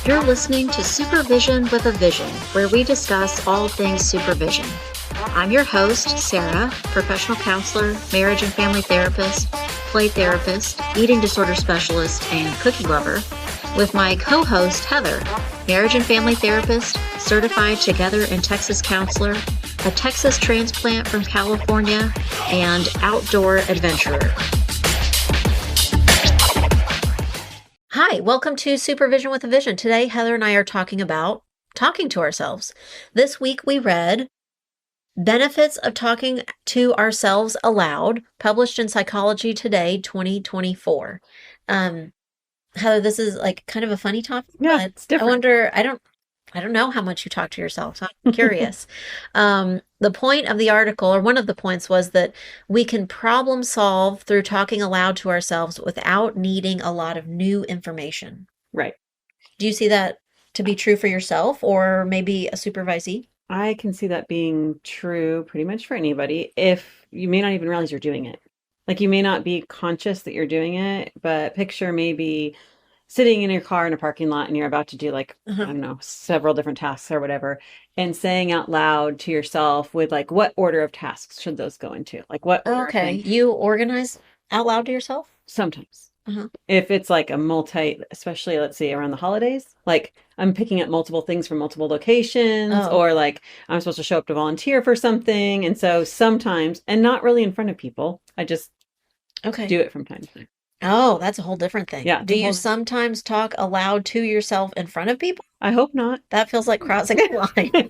You're listening to Supervision with a Vision, where we discuss all things supervision. I'm your host, Sarah, professional counselor, marriage and family therapist, play therapist, eating disorder specialist, and cookie lover, with my co-host, Heather, marriage and family therapist, certified Together in Texas counselor, a Texas transplant from California, and outdoor adventurer. Hi, welcome to Supervision with a Vision. Today, Heather and I are talking about talking to ourselves. This week, we read Benefits of Talking to Ourselves Aloud, published in Psychology Today, 2024. Heather, this is like kind of a funny topic, but it's different. I wonder, I don't know how much you talk to yourself, so I'm curious. The point of the article, or one of the points, was that we can problem solve through talking aloud to ourselves without needing a lot of new information. Right. Do you see that to be true for yourself or maybe a supervisee? I can see that being true pretty much for anybody if you may not even realize you're doing it. Like you may not be conscious that you're doing it, but picture maybe sitting in your car in a parking lot and you're about to do I don't know, several different tasks or whatever, and saying out loud to yourself with like, what order of tasks should those go into? Like what order of Okay. things? You organize out loud to yourself? Sometimes. If it's like a especially let's say around the holidays, like I'm picking up multiple things from multiple locations, or like I'm supposed to show up to volunteer for something. And so sometimes, and not really in front of people, I just do it from time to time. Oh, that's a whole different thing. Yeah. Do you sometimes talk aloud to yourself in front of people? I hope not. That feels like crossing a line.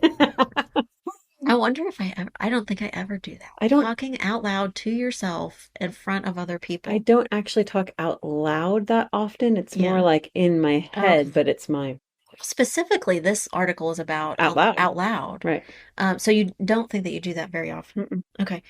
I wonder if I don't think I ever do that. Talking out loud to yourself in front of other people. I don't actually talk out loud that often. It's more like in my head, but it's Specifically, this article is about out loud. Out loud. Right. So you don't think that you do that very often? Mm-mm. Okay.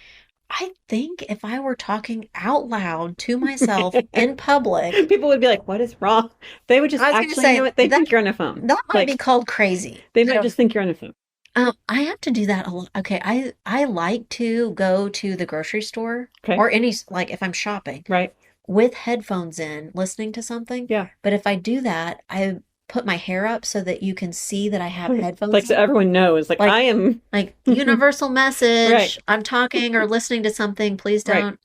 I think if I were talking out loud to myself in public, people would be like, what is wrong? They would just actually, you know what? They think you're on a phone. That might be called crazy. They might just think you're on a phone. I have to do that a lot. Okay, I like to go to the grocery store or like if I'm shopping, right, with headphones in, listening to something. Yeah. But if I do that, I put my hair up so that you can see that I have headphones. Like so everyone knows, like I am like universal message. Right. I'm talking or listening to something. Please don't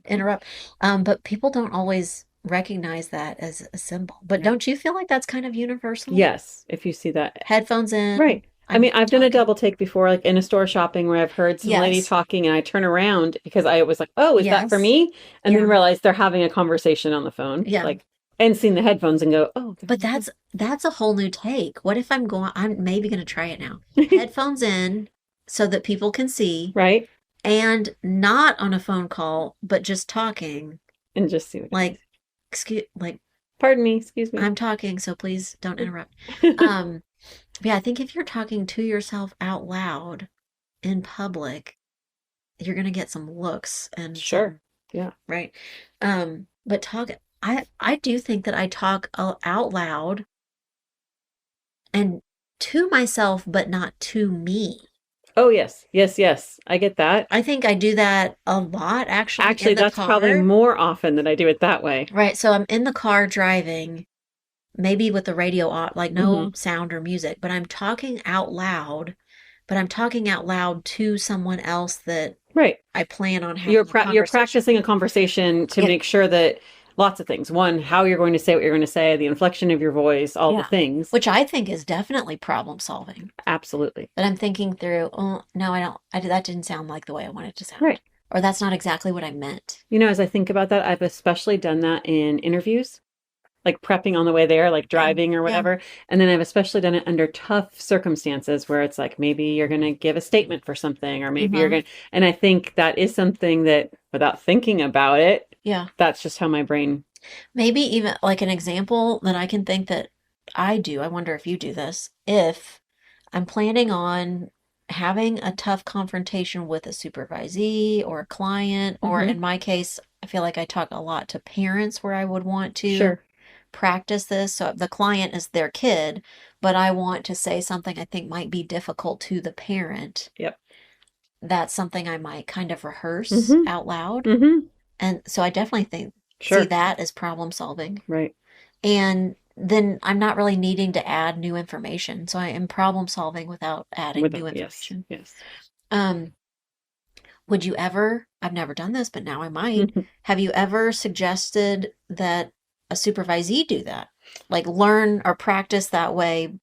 interrupt. But people don't always recognize that as a symbol. But don't you feel like that's kind of universal? Yes, if you see that. Headphones in. Right. I've done a double take before, like in a store shopping where I've heard some lady talking and I turn around because I was like, oh, is that for me? And then realize they're having a conversation on the phone. Yeah. Like, and seeing the headphones and go, oh. But that's a whole new take. What if I'm maybe going to try it now. Headphones in so that people can see. Right. And not on a phone call, but just talking. And just see what pardon me, excuse me. I'm talking, so please don't interrupt. Yeah, I think if you're talking to yourself out loud in public, you're going to get some looks and yeah, right. But I do think that I talk out loud and to myself, but not to me. Oh, yes. I get that. I think I do that a lot, actually. Actually, that's probably more often that I do it that way. Right. So I'm in the car driving, maybe with the radio on, like no sound or music, but I'm talking out loud, but I'm talking out loud to someone else that I plan on having you're practicing a conversation to make sure that lots of things. One, how you're going to say what you're going to say, the inflection of your voice, all the things. Which I think is definitely problem solving. Absolutely. But I'm thinking through, oh, no, I don't. That didn't sound like the way I wanted it to sound. Right. Or that's not exactly what I meant. You know, as I think about that, I've especially done that in interviews. Like prepping on the way there, like driving or whatever. Yeah. And then I've especially done it under tough circumstances where it's like, maybe you're going to give a statement for something, or maybe you're going to, and I think that is something that without thinking about it, that's just how my brain. Maybe even like an example that I can think that I do. I wonder if you do this. If I'm planning on having a tough confrontation with a supervisee or a client, or in my case, I feel like I talk a lot to parents where I would want to practice this. So the client is their kid, but I want to say something I think might be difficult to the parent. Yep. That's something I might kind of rehearse out loud. And so I definitely think Sure. see that as problem solving. Right. And then I'm not really needing to add new information. So I am problem solving without adding new Yes. information. Yes. Um, would you ever, I've never done this, but now I might, have you ever suggested that a supervisee do that? Like learn or practice that way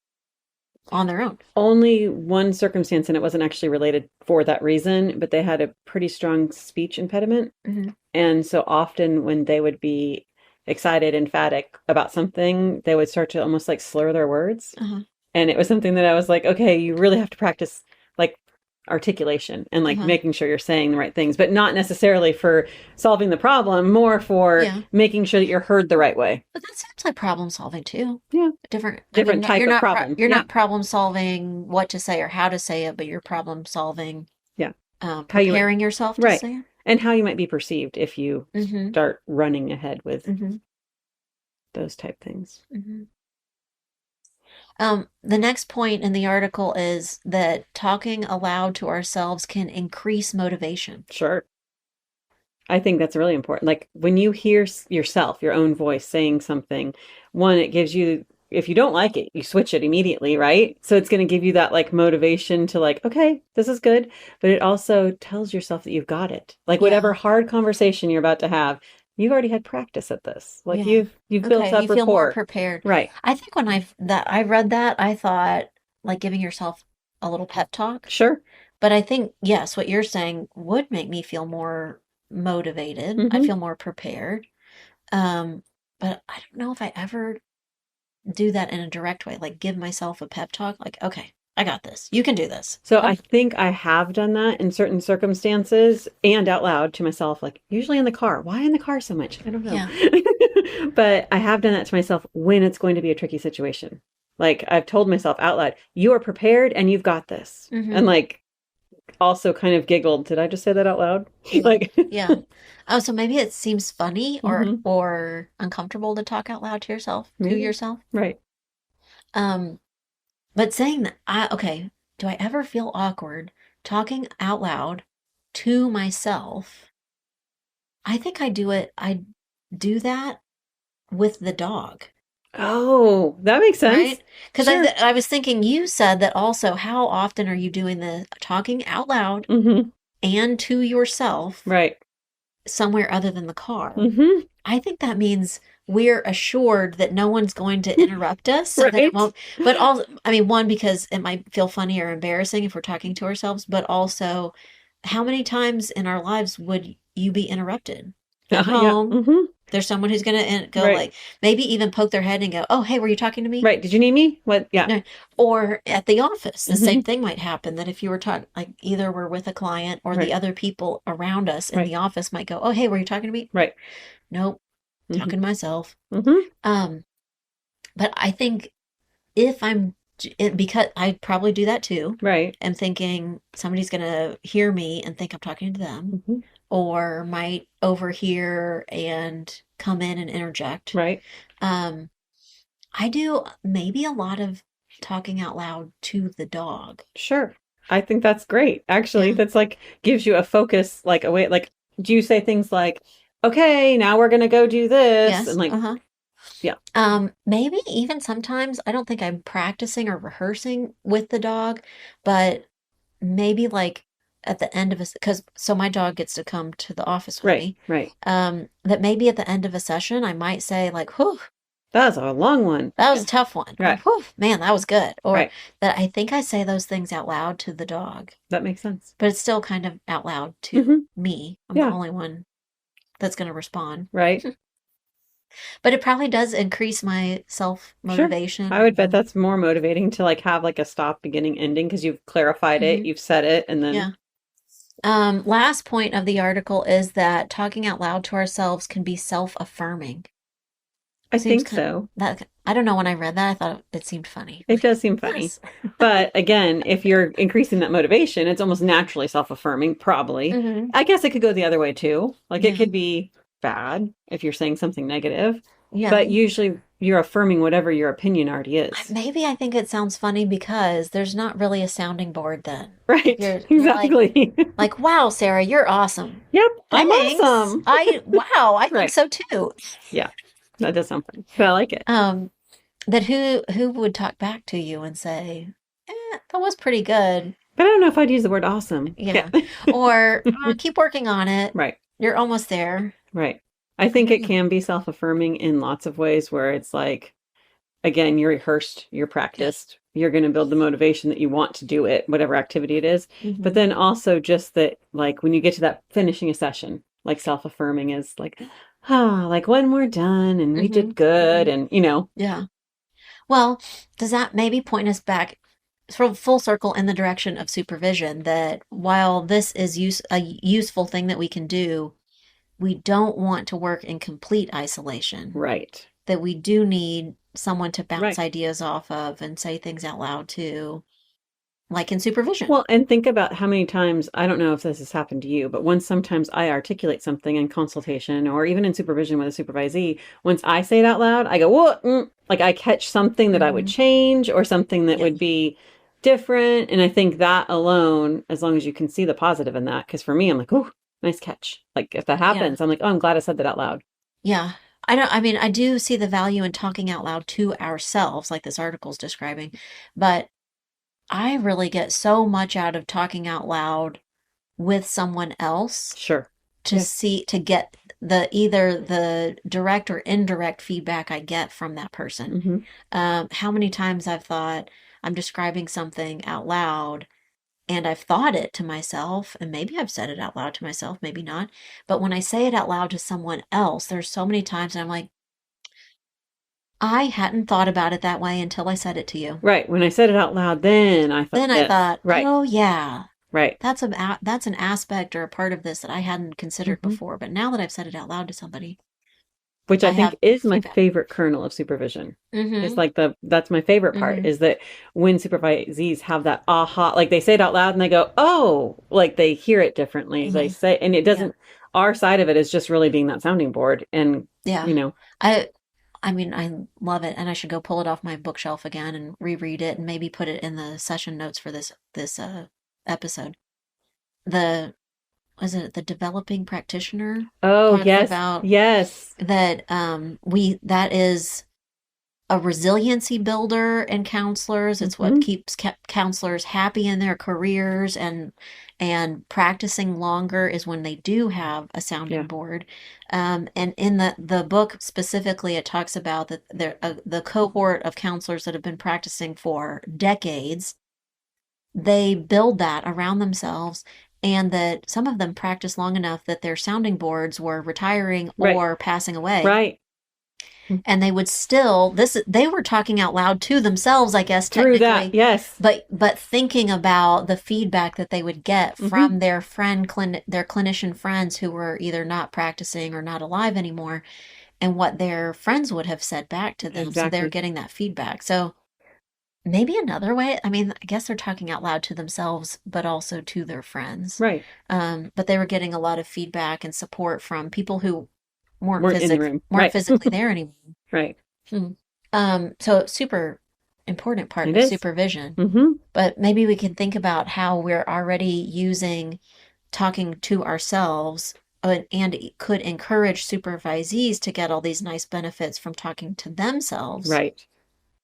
on their own? Only one circumstance, and it wasn't actually related for that reason, but they had a pretty strong speech impediment. Mm-hmm. And so often when they would be excited, emphatic about something, they would start to almost like slur their words. Uh-huh. And it was something that I was like, okay, you really have to practice like articulation and like making sure you're saying the right things, but not necessarily for solving the problem, more for making sure that you're heard the right way. But that seems like problem solving too. Yeah. Different type you're of not problem. You're not problem solving what to say or how to say it, but you're problem solving. Yeah. Preparing yourself to say it. And how you might be perceived if you start running ahead with those type things. The next point in the article is that talking aloud to ourselves can increase motivation. Sure. I think that's really important. Like when you hear yourself, your own voice saying something, one, it gives you, if you don't like it, you switch it immediately, right? So it's going to give you that like motivation to like, okay, this is good. But it also tells yourself that you've got it. Like whatever hard conversation you're about to have, you've already had practice at this. Like you've built up you feel rapport. more prepared. Right. I think when I read that, I thought like giving yourself a little pep talk. Sure. But I think, yes, what you're saying would make me feel more motivated. I feel more prepared. But I don't know if I ever do that in a direct way, like give myself a pep talk, like, okay, I got this. You can do this. So I think I have done that in certain circumstances and out loud to myself, like usually in the car. Why in the car so much? I don't know. Yeah. But I have done that to myself when it's going to be a tricky situation. Like I've told myself out loud, you are prepared and you've got this. And like also kind of giggled. Did I just say that out loud? Like yeah. Oh, so maybe it seems funny or uncomfortable to talk out loud to yourself, to yourself. Right. But saying that, do I ever feel awkward talking out loud to myself? I think I do it. I do that with the dog. Oh, that makes sense. Right? Because I was thinking you said that also, how often are you doing the talking out loud and to yourself somewhere other than the car? I think that means we're assured that no one's going to interrupt us. So that it won't, but also, I mean, one, because it might feel funny or embarrassing if we're talking to ourselves, but also how many times in our lives would you be interrupted? At home, there's someone who's going to go like, maybe even poke their head and go, oh, hey, were you talking to me? Right. Did you need me? What? Yeah. No. Or at the office, the same thing might happen, that if you were talking, like either we're with a client or the other people around us in the office might go, oh, hey, were you talking to me? Right. Nope. Talking to myself. But I think if because I probably do that too. Right. And thinking somebody's going to hear me and think I'm talking to them or might overhear and come in and interject. Right. I do maybe a lot of talking out loud to the dog. Sure. I think that's great. Actually, that's like gives you a focus, like a way, like, do you say things like, okay, now we're going to go do this? Yes. And like, maybe even sometimes, I don't think I'm practicing or rehearsing with the dog, but maybe like at the end of so my dog gets to come to the office with me. Right. That maybe at the end of a session, I might say like, whew. That was a long one. That was a tough one. Right. Whew, man, that was good. Or that I think I say those things out loud to the dog. That makes sense. But it's still kind of out loud to me. I'm the only one that's going to respond. Right. But it probably does increase my self-motivation. Sure. I would bet that's more motivating to like have like a stop, beginning, ending, because you've clarified it, you've said it, and then... Last point of the article is that talking out loud to ourselves can be self-affirming. I think so. I don't know, when I read that, I thought it seemed funny. It does seem funny. Yes. But again, if you're increasing that motivation, it's almost naturally self-affirming, probably. I guess it could go the other way too. Like it could be bad if you're saying something negative. Yeah. But usually you're affirming whatever your opinion already is. Maybe I think it sounds funny because there's not really a sounding board then. If Right. you're Exactly. like, wow, Sarah, you're awesome. Yep. I'm Thanks. awesome. Wow, I think Right. so too. Yeah. That does sound funny. But I like it. Um, that who would talk back to you and say, that was pretty good. But I don't know if I'd use the word awesome. Yeah. Yeah. Or keep working on it. Right. You're almost there. Right. I I think don't it know. can be self-affirming in lots of ways where it's like, again, you're rehearsed, you're Yes. practiced, you're going to build the motivation that you want to do it, whatever activity it is. But Hmm. then also just that, like, when you get to that finishing a session, like self-affirming is like, like when we're done and we Hmm. did good Hmm. and, you know, Yeah. Well, does that maybe point us back from full circle in the direction of supervision that while this is a useful thing that we can do, we don't want to work in complete isolation, right. that we do need someone to bounce Right. ideas off of and say things out loud to, like in supervision. Well, and think about how many times, I don't know if this has happened to you, but when sometimes I articulate something in consultation or even in supervision with a supervisee, once I say it out loud, I go, what? Like I catch something that I would Hmm. change or something that Yeah. would be different. And I think that alone, as long as you can see the positive in that, because for me, I'm like, oh, nice catch. Like if that Yeah. happens, I'm like, oh, I'm glad I said that out loud. Yeah. I mean, I do see the value in talking out loud to ourselves, like this article's describing, but I really get so much out of talking out loud with someone else Sure. to Yes. see to get the either the direct or indirect feedback I get from that person. Hmm. How many times I've thought I'm describing something out loud and I've thought it to myself, and maybe I've said it out loud to myself, maybe not. But when I say it out loud to someone else, there's so many times that I'm like, I hadn't thought about it that way until I said it to you. Right. When I said it out loud, then I thought Then I this. thought, Right. oh yeah, Right. that's an aspect or a part of this that I hadn't considered Hmm. before. But now that I've said it out loud to somebody, Which I I think have is my feedback. favorite kernel of supervision. It's Mm-hmm. like that's my favorite part Mm-hmm. is that when supervisees have that aha, like they say it out loud and they go, oh, like they hear it differently. They Mm-hmm. say, and it Yeah. doesn't, our side of it is just really being that sounding board. And, Yeah. you know, I I mean, I love it, and I should go pull it off my bookshelf again and reread it, and maybe put it in the session notes for this episode. The was it the developing practitioner oh, talking yes, about yes. that we that is a resiliency builder in counselors. It's what Hmm. keeps counselors happy in their careers, and practicing longer is when they do have a sounding Yeah. board. And in the book specifically, it talks about that the cohort of counselors that have been practicing for decades, they build that around themselves. And that some of them practice long enough that their sounding boards were retiring Right. or passing away, Right. and they would still they were talking out loud to themselves, I guess, Through that. technically, Yes. but thinking about the feedback that they would get Hmm. from their clinician friends who were either not practicing or not alive anymore, and what their friends would have said back to them, so they're Exactly. getting that feedback. So maybe another way, I mean, I guess they're talking out loud to themselves but also to their friends. Right. But they were getting a lot of feedback and support from people who Weren't in the room. weren't Right. physically there anymore. Right. Hmm. So super important part It of is. supervision, Hmm. but maybe we can think about how we're already using talking to ourselves, and it could encourage supervisees to get all these nice benefits from talking to themselves, Right.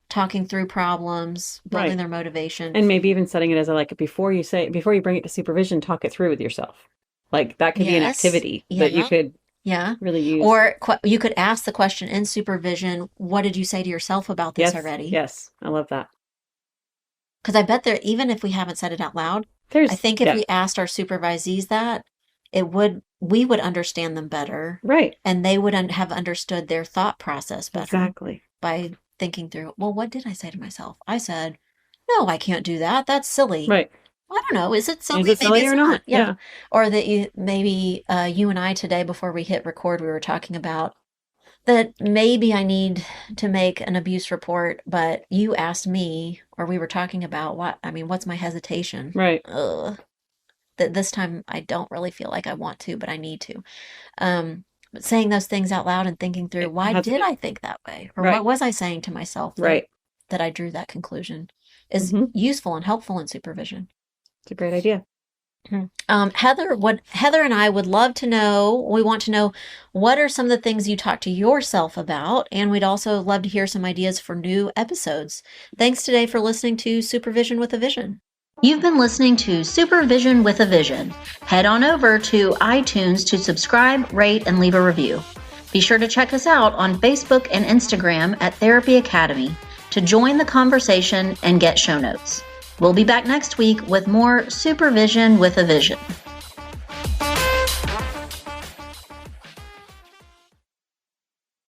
talking through problems, building Right. their motivation. And maybe even setting it as a like before you bring it to supervision, talk it through with yourself. Like that could be an Yes. activity that you Yeah. could Yeah. really use. Or you could ask the question in supervision, what did you say to yourself about this Yes, already? yes. I love that. Because I bet there, even if we haven't said it out loud, I There's think if yeah, we asked our supervisees that, we would understand them better, right. and they would have understood their thought process better Exactly. by thinking through, well, what did I say to myself? I said, no, I can't do that. That's silly. Right. I don't know. Is it Is silly? it Maybe silly it's or not. not? Yeah. Yeah. Or that you and I today, before we hit record, we were talking about that maybe I need to make an abuse report, but you asked me, or we were talking about what's my hesitation? Right. Ugh. That this time I don't really feel like I want to, but I need to. Um, saying those things out loud and thinking through, why That's did good. I think that way? Or Right. what was I saying to myself Right. that I drew that conclusion is hmm useful and helpful in supervision. It's a great idea. Heather and I would love to know, we want to know what are some of the things you talk to yourself about, and we'd also love to hear some ideas for new episodes. Thanks today for listening to Supervision with a Vision. You've been listening to Supervision with a Vision. Head on over to iTunes to subscribe, rate, and leave a review. Be sure to check us out on Facebook and Instagram at Therapy Academy to join the conversation and get show notes. We'll be back next week with more Supervision with a Vision.